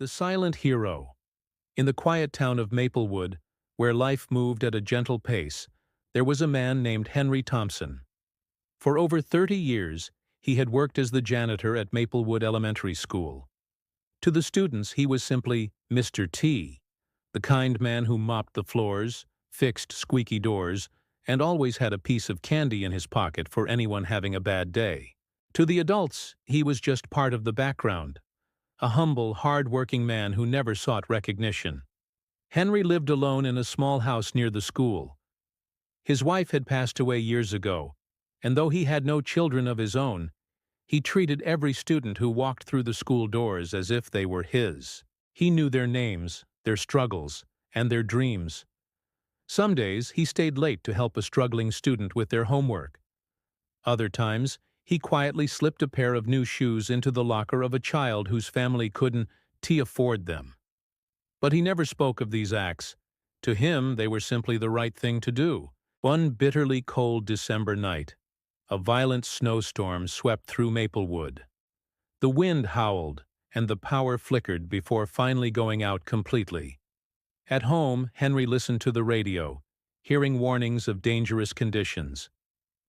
The silent hero. In the quiet town of Maplewood, where life moved at a gentle pace, there was a man named Henry Thompson. For over 30 years, he had worked as the janitor at Maplewood Elementary School. To the students, he was simply Mr. T, the kind man who mopped the floors, fixed squeaky doors, and always had a piece of candy in his pocket for anyone having a bad day. To the adults, he was just part of the background, a humble, hard-working man who never sought recognition. Henry lived alone in a small house near the school. His wife had passed away years ago, and though he had no children of his own, he treated every student who walked through the school doors as if they were his. He knew their names, their struggles, and their dreams. Some days, he stayed late to help a struggling student with their homework. Other times, he quietly slipped a pair of new shoes into the locker of a child whose family couldn't afford them. But he never spoke of these acts. To him, they were simply the right thing to do. One bitterly cold December night, a violent snowstorm swept through Maplewood. The wind howled, and the power flickered before finally going out completely. At home, Henry listened to the radio, hearing warnings of dangerous conditions.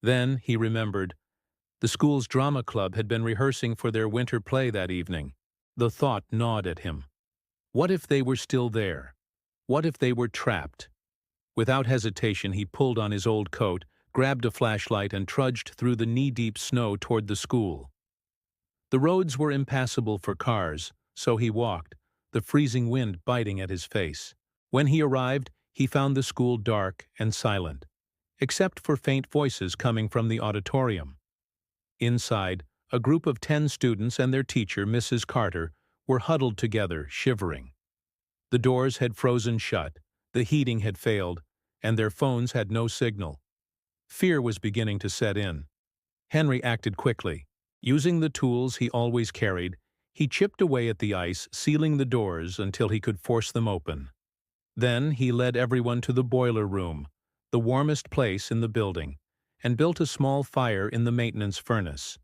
Then he remembered. The school's drama club had been rehearsing for their winter play that evening. The thought gnawed at him. What if they were still there? What if they were trapped? Without hesitation, he pulled on his old coat, grabbed a flashlight, and trudged through the knee-deep snow toward the school. The roads were impassable for cars, so he walked, the freezing wind biting at his face. When he arrived, he found the school dark and silent, except for faint voices coming from the auditorium. Inside, a group of 10 students and their teacher, Mrs. Carter, were huddled together, shivering. The doors had frozen shut, the heating had failed, and their phones had no signal. Fear was beginning to set in. Henry acted quickly. Using the tools he always carried, he chipped away at the ice, sealing the doors until he could force them open. Then he led everyone to the boiler room, the warmest place in the building, and built a small fire in the maintenance furnace.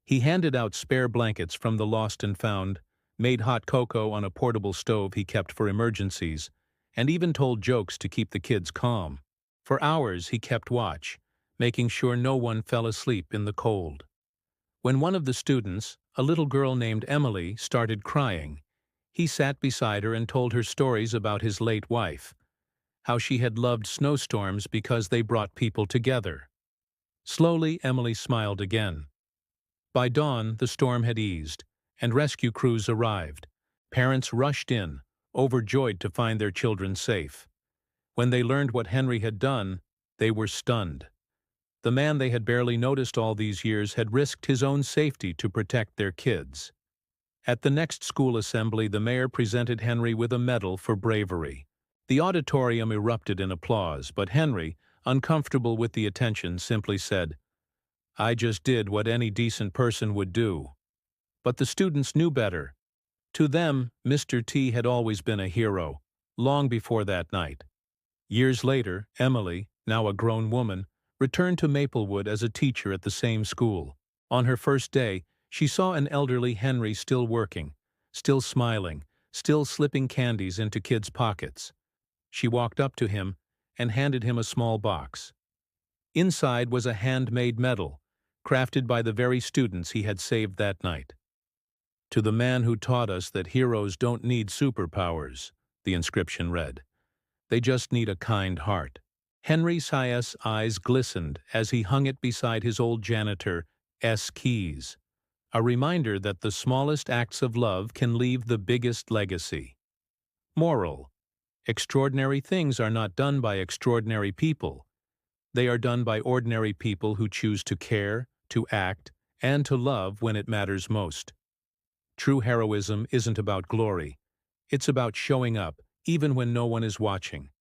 He handed out spare blankets from the lost and found, made hot cocoa on a portable stove he kept for emergencies, and even told jokes to keep the kids calm. For hours he kept watch, making sure no one fell asleep in the cold. When one of the students, a little girl named Emily, started crying, he sat beside her and told her stories about his late wife, how she had loved snowstorms because they brought people together. Slowly, Emily smiled again. By dawn, the storm had eased, and rescue crews arrived. Parents rushed in, overjoyed to find their children safe. When they learned what Henry had done, they were stunned. The man they had barely noticed all these years had risked his own safety to protect their kids. At the next school assembly, the mayor presented Henry with a medal for bravery. The auditorium erupted in applause, but Henry, uncomfortable with the attention, simply said, "I just did what any decent person would do." But the students knew better. To them, Mr. T had always been a hero, long before that night. Years later, Emily, now a grown woman, returned to Maplewood as a teacher at the same school. On her first day, she saw an elderly Henry still working, still smiling, still slipping candies into kids' pockets. She walked up to him and handed him a small box. Inside was a handmade medal, crafted by the very students he had saved that night. "To the man who taught us that heroes don't need superpowers," the inscription read. "They just need a kind heart." Henry Syas' eyes glistened as he hung it beside his old janitor's keys, a reminder that the smallest acts of love can leave the biggest legacy. Moral: extraordinary things are not done by extraordinary people. They are done by ordinary people who choose to care, to act, and to love when it matters most. True heroism isn't about glory. It's about showing up, even when no one is watching.